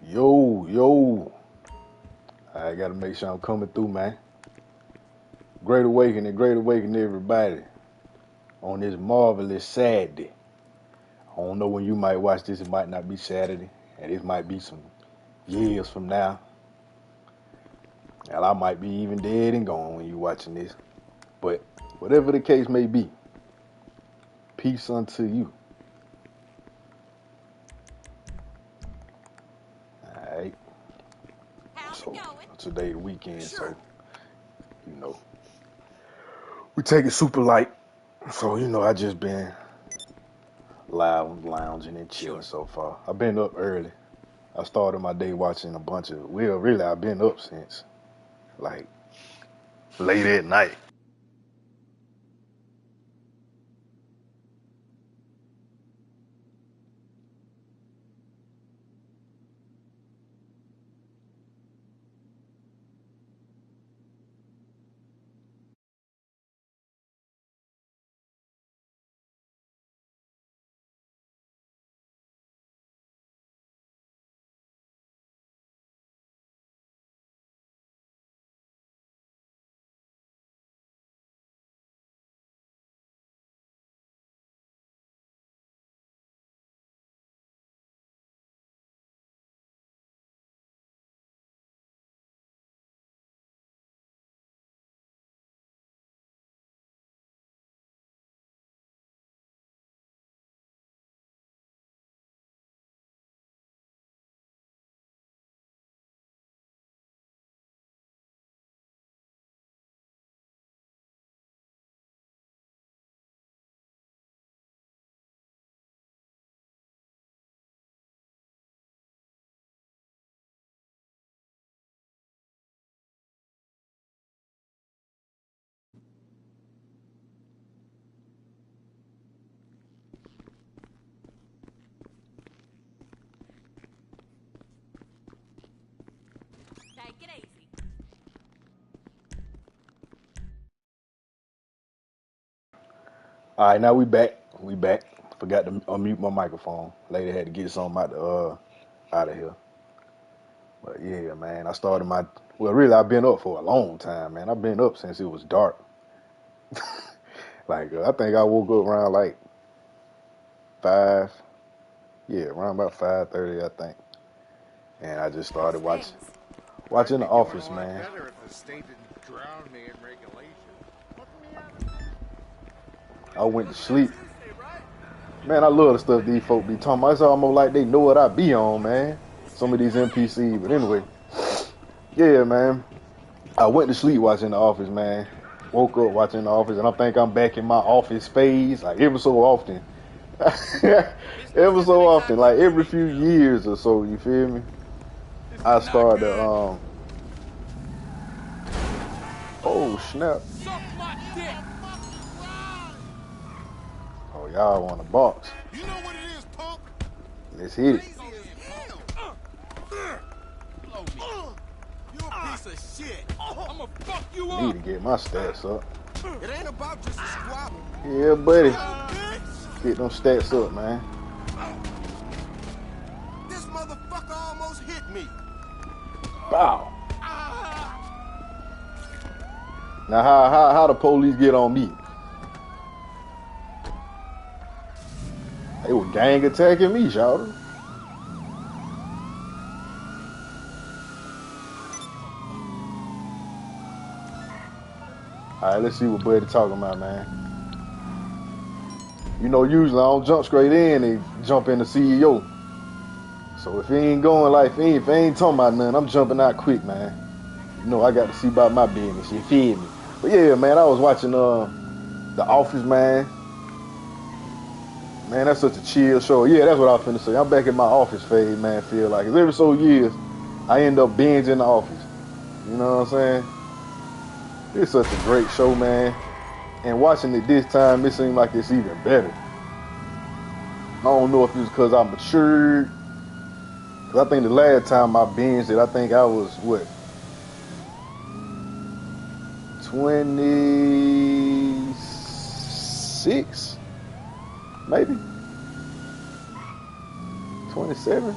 Yo, I gotta make sure I'm coming through, man. Great awakening, everybody. On this marvelous Saturday. I don't know when you might watch this, it might not be Saturday, and it might be some years from now. And I might be even dead and gone when you're watching this. But whatever the case may be, peace unto you. Alright. So today the weekend, so you know. We take it super light. So, I just been lounging and chilling so far. I've been up early. I started my day watching a bunch of, really, I've been up since, like, late at night. Take it easy. All right, now we back. Forgot to unmute my microphone. Lady had to get something out of here. But yeah, man, really, I've been up for a long time, man. I've been up since it was dark. Like, I think I woke up around like 5, around about 5:30, I think. And I just started watching The Office, man. Better if the state didn't drown me in regulation. I went to sleep. Man, I love the stuff these folk be talking about. It's almost like they know what I be on, man. Some of these NPCs. But anyway, yeah, man. I went to sleep watching The Office, man. Woke up watching The Office, and I think I'm back in my office phase, like ever so often. Ever so often, like every few years or so, you feel me? I started to, oh, snap. Oh, y'all want a box. You know what it is, punk? Let's hit it. You a piece of shit. I'ma fuck you up. Need to get my stats up. It ain't about just a squabble. Yeah, buddy. Get them stats up, man. This motherfucker almost hit me. Bow. Now, how the police get on me? They were gang attacking me, shawty. All right, let's see what Buddy talking about, man. Usually I don't jump straight in and jump in the CEO. So if he ain't going like, if he ain't talking about nothing, I'm jumping out quick, man. I got to see about my business. You feel me? But yeah, man, I was watching The Office, man. Man, that's such a chill show. Yeah, that's what I was finna say. I'm back in my office phase, man, feel like. 'Cause every so years, I end up binging The Office. You know what I'm saying? It's such a great show, man. And watching it this time, it seemed like it's even better. I don't know if it's because I matured. Because I think the last time I binged it, I think I was, 26? Maybe 27.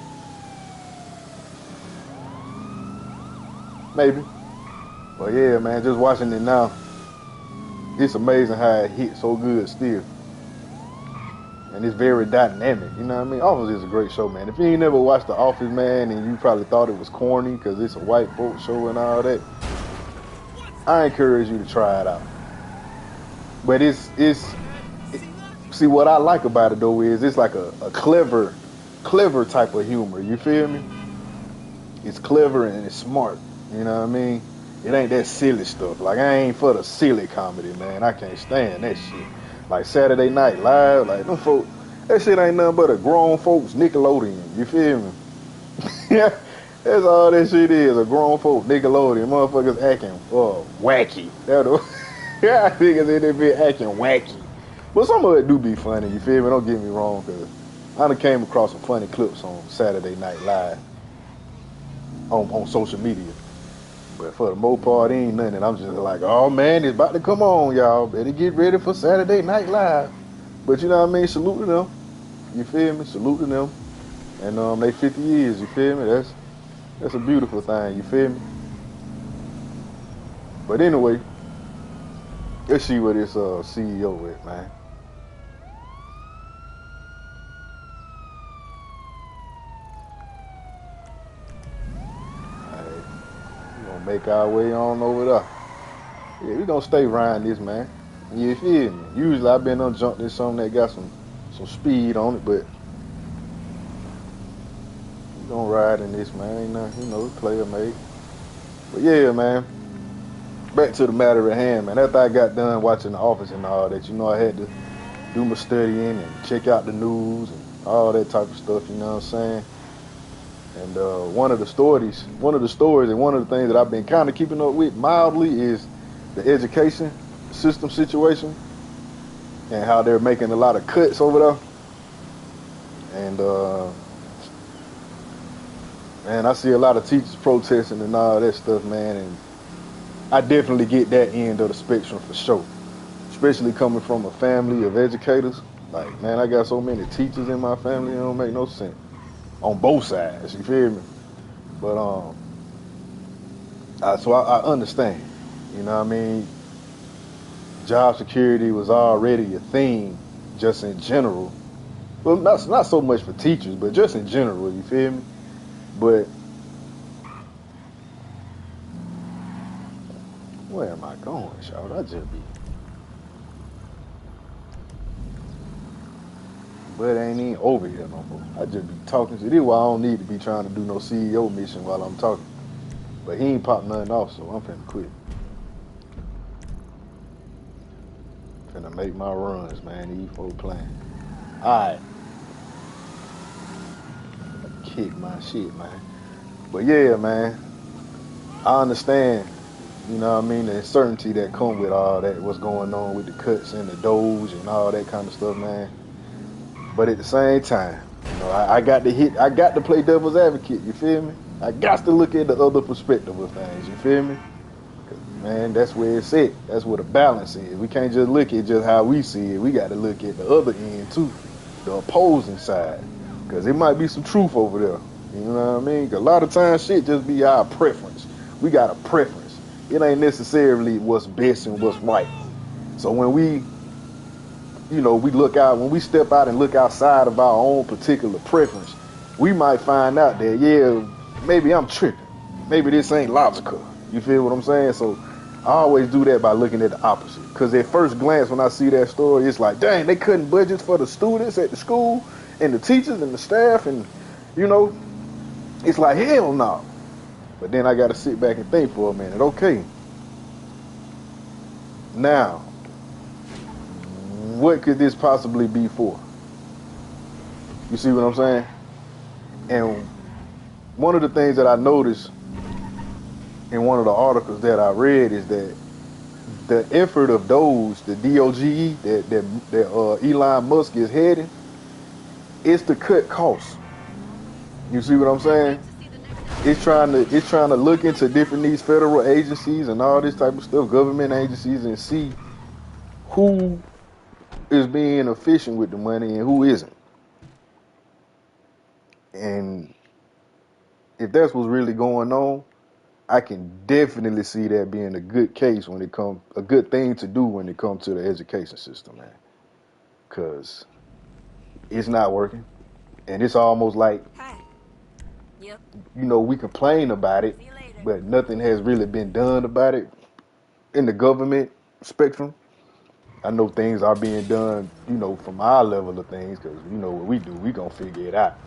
maybe. But yeah, man, just watching it now, it's amazing how it hits so good still. And it's very dynamic, you know what I mean? Office is a great show, man. If you ain't never watched The Office, man, and you probably thought it was corny because it's a white folk show and all that, I encourage you to try it out. But see, what I like about it though is it's like a clever type of humor. You feel me? It's clever and it's smart. You know what I mean? It ain't that silly stuff. Like, I ain't for the silly comedy, man. I can't stand that shit. Like Saturday Night Live, like them folk, that shit ain't nothing but a grown folks Nickelodeon. You feel me? Yeah, that's all that shit is, a grown folk Nickelodeon. Motherfuckers acting wacky. Yeah, niggas in there be acting wacky. But some of it do be funny, you feel me? Don't get me wrong, because I done came across some funny clips on Saturday Night Live on social media. But for the most part, it ain't nothing. I'm just like, oh man, it's about to come on, y'all. Better get ready for Saturday Night Live. But you know what I mean? Salute to them. You feel me? Salute to them. And they 50 years, you feel me? That's a beautiful thing, you feel me? But anyway, let's see where this CEO at, man. Alright, we're gonna make our way on over there. Yeah, we gonna stay riding this, man. You feel me? Usually I've been on jump this something that got some speed on it, but we gonna ride in this, man. Ain't nothing, you know, player made. But yeah, man. Back to the matter at hand, man. After I got done watching The Office and all that, you know, I had to do my studying and check out the news and all that type of stuff, you know what I'm saying? And one of the stories and one of the things that I've been kind of keeping up with mildly is the education system situation and how they're making a lot of cuts over there. And I see a lot of teachers protesting and all that stuff, man, and I definitely get that end of the spectrum for sure, especially coming from a family of educators. Like, man, I got so many teachers in my family, it don't make no sense on both sides, you feel me? But so I understand, you know what I mean? Job security was already a thing just in general. Well, not so much for teachers, but just in general, you feel me? But where am I going, y'all? I just be, but it ain't even over here no more. I just be talking. So this is why I don't need to be trying to do no CEO mission while I'm talking. But he ain't popped nothing off, so I'm finna quit. Finna make my runs, man. These folks playing. Alright. Kick my shit, man. But yeah, man. I understand, you know what I mean, the uncertainty that come with all that, what's going on with the cuts and the Doge and all that kind of stuff, man. But at the same time, you know, I got to play devil's advocate, you feel me? I got to look at the other perspective of things, you feel me? 'Cause, man, that's where it's at. That's where the balance is. We can't just look at just how we see it. We got to look at the other end too, the opposing side. Because it might be some truth over there. You know what I mean? 'Cause a lot of times shit just be our preference. We got a preference. It ain't necessarily what's best and what's right. So when we look out, when we step out and look outside of our own particular preference, we might find out that, yeah, maybe I'm tripping. Maybe this ain't logical. You feel what I'm saying? So I always do that by looking at the opposite. Because at first glance, when I see that story, it's like, dang, they cutting budgets for the students at the school and the teachers and the staff. And, you know, it's like, hell no. But then I got to sit back and think for a minute. Okay. Now, what could this possibly be for? You see what I'm saying? And one of the things that I noticed in one of the articles that I read is that the effort of those, the DOGE that Elon Musk is heading, is to cut costs. You see what I'm saying? It's trying to look into different these federal agencies and all this type of stuff, government agencies, and see who is being efficient with the money and who isn't. And if that's what's really going on, I can definitely see that being a good case when it comes, a good thing to do when it comes to the education system, man. Cause it's not working, and it's almost like, Yep. you know, we complain about it, but nothing has really been done about it in the government spectrum. I know things are being done, you know, from our level of things, because you know what we do, we gonna figure it out.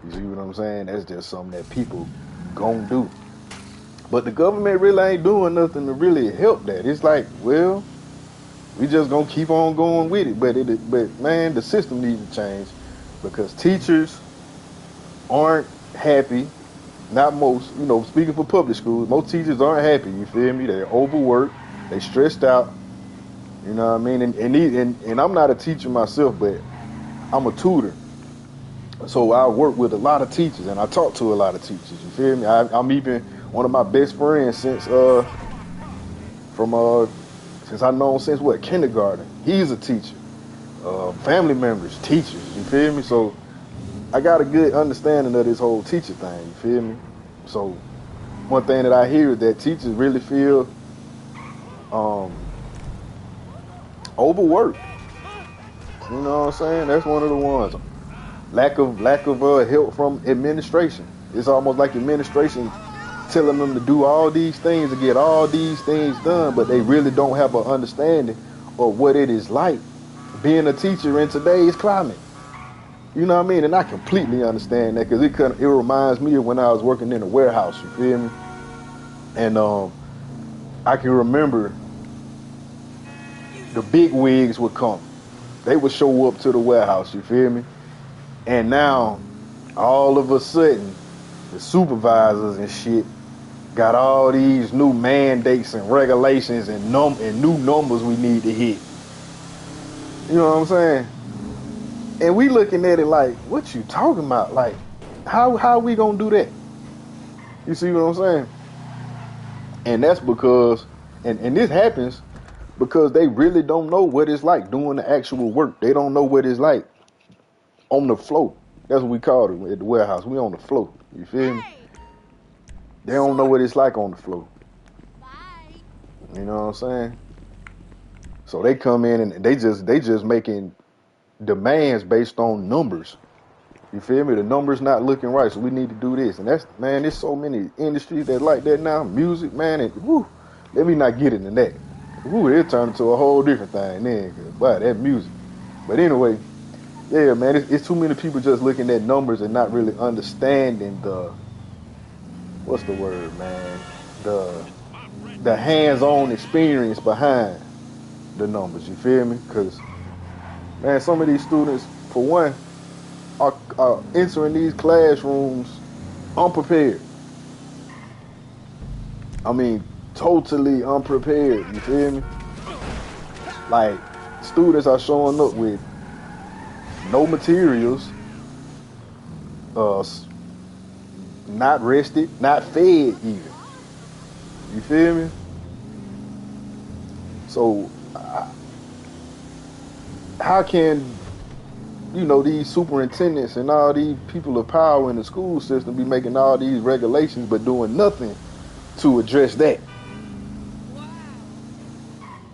You see what I'm saying? That's just something that people gon' do. But the government really ain't doing nothing to really help that. It's like, well, we just gonna keep on going with it. But man, the system needs to change because teachers aren't happy. Not most, you know, speaking for public schools, most teachers aren't happy. You feel me? They're overworked. They stressed out. You know what I mean? And I'm not a teacher myself, but I'm a tutor. So I work with a lot of teachers and I talk to a lot of teachers. You feel me? I'm even one of my best friends since I know him since what, kindergarten. He's a teacher. Family members, teachers. You feel me? So I got a good understanding of this whole teacher thing. You feel me? So one thing that I hear is that teachers really feel overworked. You know what I'm saying? That's one of the ones. Lack of help from administration. It's almost like administration telling them to do all these things to get all these things done, but they really don't have an understanding of what it is like being a teacher in today's climate. You know what I mean? And I completely understand that because it reminds me of when I was working in a warehouse. You feel me? And I can remember the big wigs would come. They would show up to the warehouse. You feel me? And now, all of a sudden, the supervisors and shit got all these new mandates and regulations and new numbers we need to hit. You know what I'm saying? And we looking at it like, what you talking about? Like, how we gonna do that? You see what I'm saying? And that's because, and this happens because they really don't know what it's like doing the actual work. They don't know what it's like on the floor. That's what we call it at the warehouse. We on the floor. You feel me? They don't know what it's like on the floor. You know what I'm saying? So they come in and they just making demands based on numbers. You feel me? The numbers not looking right, so we need to do this. And that's, man, there's so many industries that like that now. Music, man, and woo, let me not get into that. Woo, it turned into a whole different thing then. Wow, that music. But anyway, yeah, man, it's too many people just looking at numbers and not really understanding what's the word, man? The hands-on experience behind the numbers. You feel me? Because, man, some of these students, for one, are entering these classrooms unprepared. I mean, totally unprepared. You feel me? Like, students are showing up with no materials, not rested, not fed even. You feel me? So, how can, you know, these superintendents and all these people of power in the school system be making all these regulations but doing nothing to address that?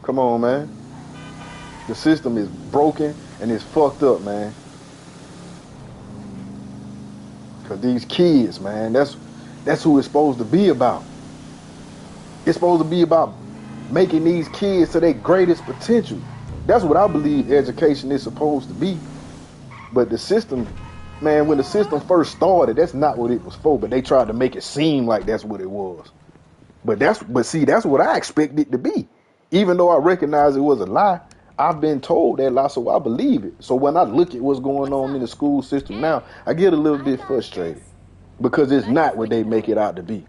Come on, man. The system is broken and it's fucked up, man. Because these kids, man, that's who it's supposed to be about. It's supposed to be about making these kids to their greatest potential. That's what I believe education is supposed to be. But the system, man, when the system first started, that's not what it was for. But they tried to make it seem like that's what it was. But see, that's what I expected it to be. Even though I recognize it was a lie, I've been told that lie, so I believe it. So when I look at what's going on in the school system now, I get a little bit frustrated because it's not what they make it out to be.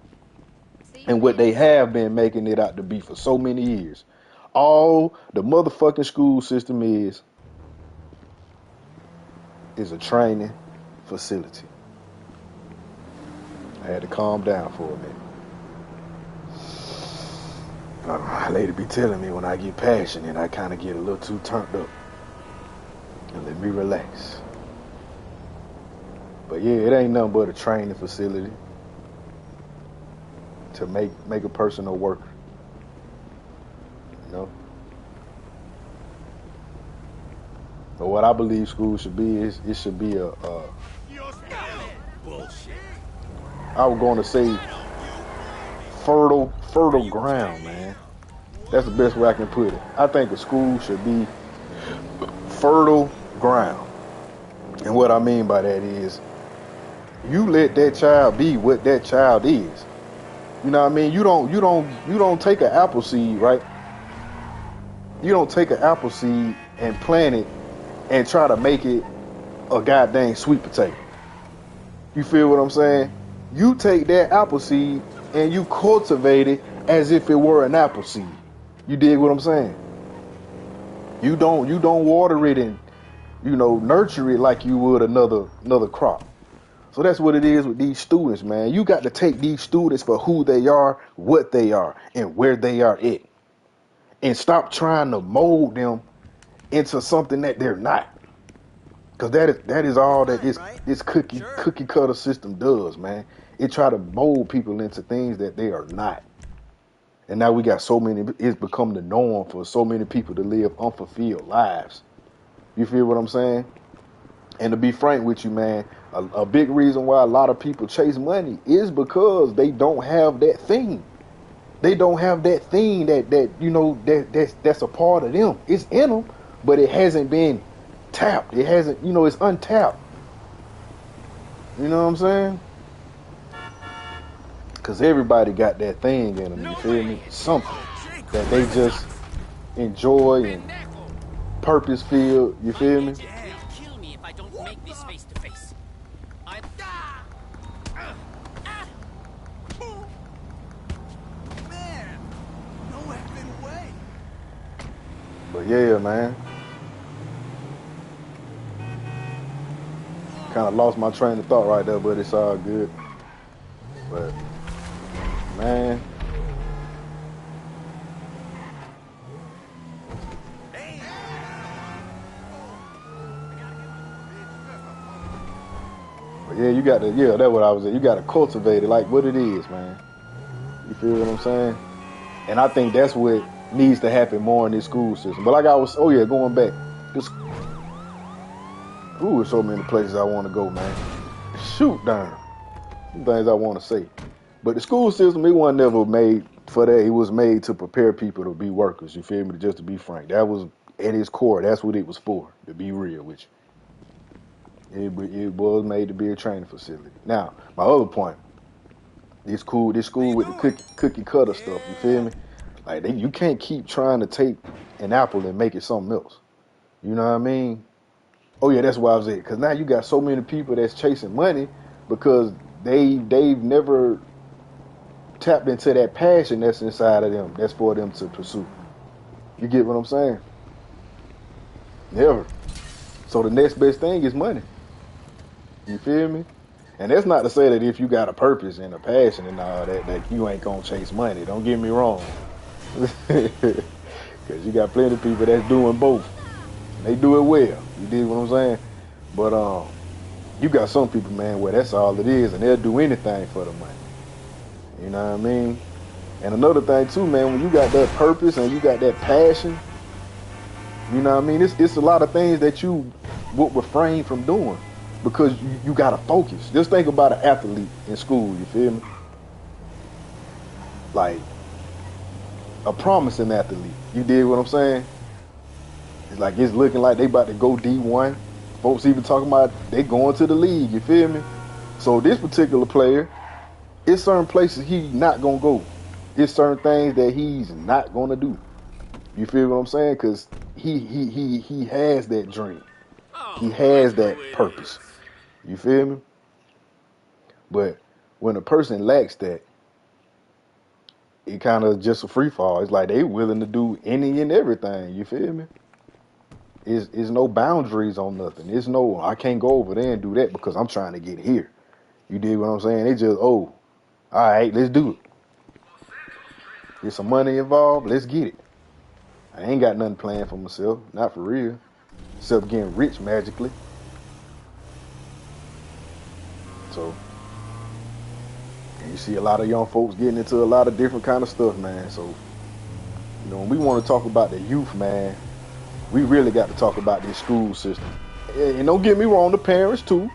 And what they have been making it out to be for so many years. All the motherfucking school system is a training facility. I had to calm down for a minute. My lady be telling me when I get passionate, I kind of get a little too turned up. And let me relax. But yeah, it ain't nothing but a training facility. to make a person a worker. You know. But what I believe school should be is it should be a Bullshit. I was going to say fertile ground, man. That's the best way I can put it. I think a school should be fertile ground. And what I mean by that is you let that child be what that child is. You know what I mean? You don't take an apple seed, right? You don't take an apple seed and plant it and try to make it a goddamn sweet potato. You feel what I'm saying? You take that apple seed and you cultivate it as if it were an apple seed. You dig what I'm saying? You don't water it and nurture it like you would another crop. So that's what it is with these students, man. You got to take these students for who they are, what they are, and where they are at. And stop trying to mold them into something that they're not. Because that is all that this cookie cutter system does, man. It try to mold people into things that they are not. And now we got so many, it's become the norm for so many people to live unfulfilled lives. You feel what I'm saying? And to be frank with you, man, a big reason why a lot of people chase money is because they don't have that thing. They don't have that thing that's a part of them. It's in them, but it hasn't been tapped. It hasn't, it's untapped. You know what I'm saying? Because everybody got that thing in them, you feel me? Something that they just enjoy and purpose filled, you feel me? Kill me if I don't make this face to face. Man, no effing way. But yeah, man. Kind of lost my train of thought right there, but it's all good. But man, but yeah, that's what I was at. You got to cultivate it like what it is, man. You feel what I'm saying? And I think that's what needs to happen more in this school system. But like I was, going back. There's so many places I want to go, man. Shoot, darn. Some things I want to say. But the school system, it wasn't never made for that. It was made to prepare people to be workers. You feel me? Just to be frank. That was at its core. That's what it was for, to be real with you. It was made to be a training facility. Now, my other point, this school with the cookie cutter stuff, you feel me? Like, you can't keep trying to take an apple and make it something else. You know what I mean? Oh yeah, that's why I was at. Because now you got so many people that's chasing money because they've never tapped into that passion that's inside of them. That's for them to pursue. You get what I'm saying? Never. So the next best thing is money. You feel me? And that's not to say that if you got a purpose and a passion and all that you ain't gonna chase money. Don't get me wrong. Because you got plenty of people that's doing both. They do it well. You dig what I'm saying? But you got some people, man, where that's all it is, and they'll do anything for the money. You know what I mean? And another thing too, man, when you got that purpose and you got that passion, you know what I mean? It's a lot of things that you would refrain from doing because you got to focus. Just think about an athlete in school, you feel me? Like a promising athlete. You dig what I'm saying? It's like it's looking like they about to go D1. Folks even talking about they going to the league, you feel me? So this particular player, it's certain places he's not going to go. It's certain things that he's not going to do. You feel what I'm saying? Because he has that dream. He has that purpose. You feel me? But when a person lacks that, it kind of just a free fall. It's like they willing to do any and everything. You feel me? Is no boundaries on nothing. It's no, I can't go over there and do that because I'm trying to get here. You dig what I'm saying? They just, all right, let's do it. There's some money involved. Let's get it. I ain't got nothing planned for myself. Not for real. Except getting rich magically. So, And you see a lot of young folks getting into a lot of different kind of stuff, man. So, you know, when we want to talk about the youth, man, we really got to talk about this school system. And don't get me wrong, the parents too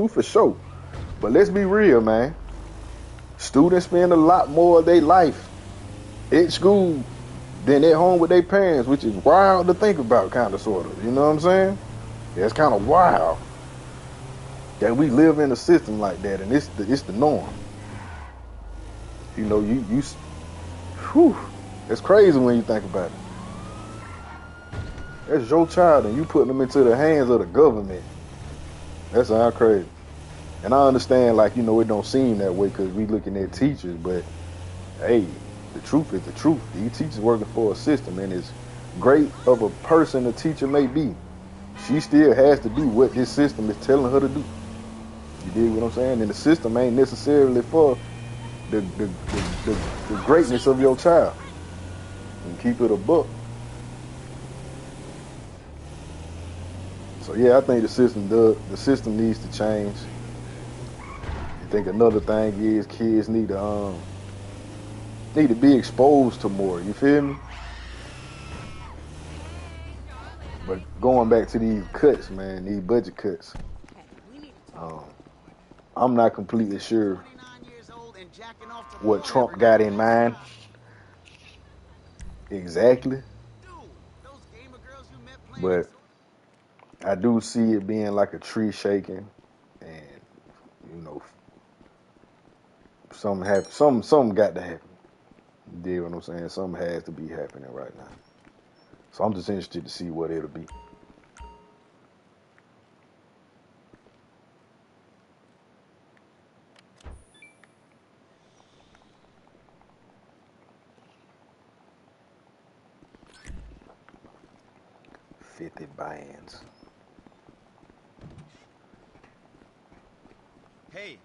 for sure. But let's be real, man. Students spend a lot more of their life at school than at home with their parents, which is wild to think about, kind of, sort of. You know what I'm saying? Yeah, it's kind of wild that we live in a system like that, and it's the norm. You know, whew, it's crazy when you think about it. That's your child, and you putting them into the hands of the government. That's how crazy. And I understand, like, you know, it don't seem that way because we looking at teachers, but hey, the truth is the truth. These teachers working for a system, and as great of a person a teacher may be, she still has to do what this system is telling her to do. You dig what I'm saying? And the system ain't necessarily for the greatness of your child. And keep it a buck. So yeah, I think the system needs to change. I think another thing is kids need to be exposed to more. You feel me? But going back to these cuts, man, these budget cuts, I'm not completely sure what Trump got in mind exactly, but I do see it being like a tree shaking, and you know, something got to happen. You dig what I'm saying? Something has to be happening right now. So I'm just interested to see what it'll be. $50 bands. Hey,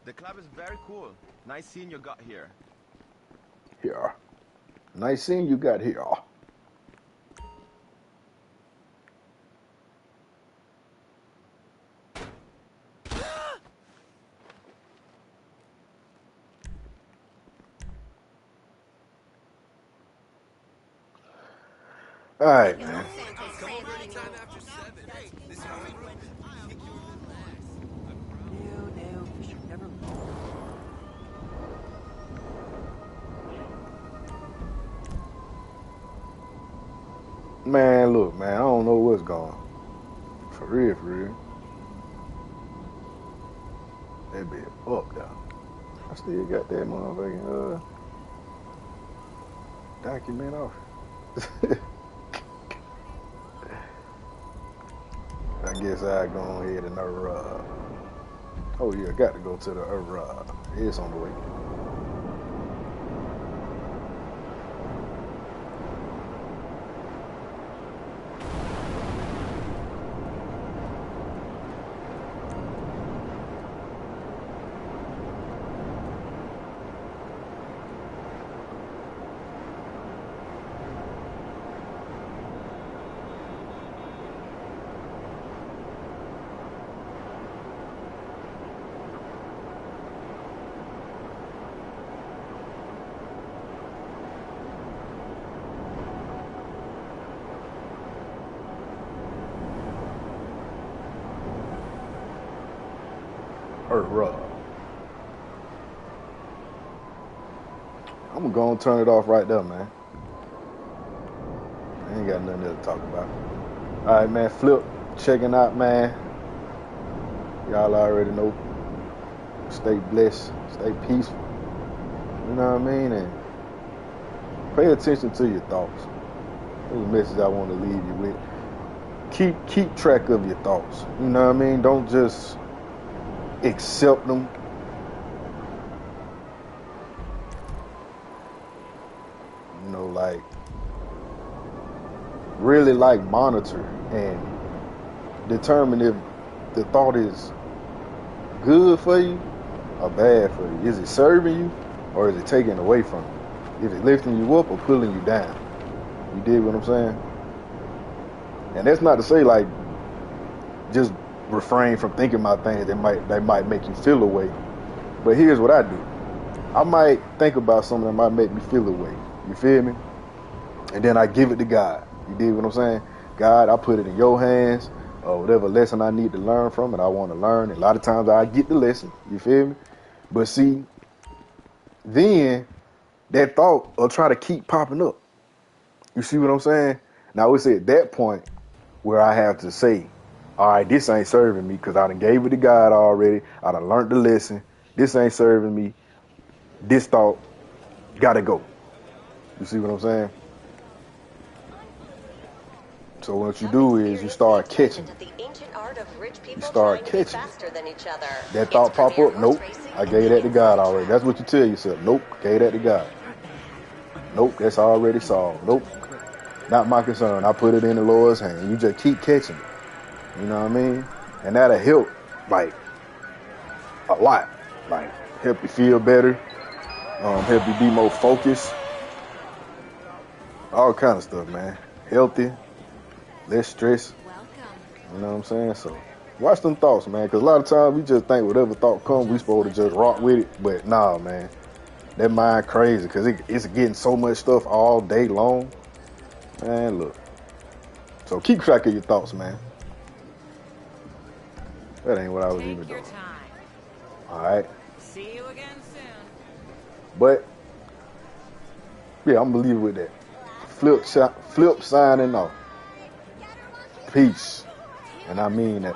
the club is very cool. Nice seeing you got here. Here. Nice seeing you got here. All right, man. Man, look, man, I don't know what's going on. For real, for real. That be up, though. I still got that motherfucking document off. I guess I go ahead and oh yeah, got to go to the it's on the way. I'm gonna go and turn it off right there, man. I ain't got nothing else to talk about. All right, man. Flip, checking out, man. Y'all already know. Stay blessed, stay peaceful. You know what I mean? And pay attention to your thoughts. That's the message I want to leave you with. Keep track of your thoughts. You know what I mean? Don't just accept them. You know, like really like monitor and determine if the thought is good for you or bad for you. Is it serving you or is it taking away from you? Is it lifting you up or pulling you down? You dig what I'm saying? And that's not to say like just refrain from thinking about things that might make you feel away. But here's what I do. I might think about something that might make me feel away. You feel me? And then I give it to God. You dig what I'm saying? God, I put it in your hands, or whatever lesson I need to learn from it, I want to learn. And a lot of times I get the lesson. You feel me? But see, then that thought will try to keep popping up. You see what I'm saying? Now it's at that point where I have to say, all right, this ain't serving me because I done gave it to God already. I done learned the lesson. This ain't serving me. This thought gotta go. You see what I'm saying? So what you do is you start catching it. You start catching it. That thought pop up, nope, I gave that to God already. That's what you tell yourself. Nope, gave that to God. Nope, that's already solved. Nope, not my concern. I put it in the Lord's hand. You just keep catching it. You know what I mean? And that'll help, like, a lot. Like, help you feel better, help you be more focused. All kind of stuff, man. Healthy, less stress. You know what I'm saying? So watch them thoughts, man, because a lot of times we just think whatever thought comes, we supposed to just rock with it. But nah, man, that mind crazy because it's getting so much stuff all day long. Man, look. So keep track of your thoughts, man. That ain't what I was even doing. All right. See you again soon. But yeah, I'm gonna leave it with that. Flip signing off. Peace. And I mean that.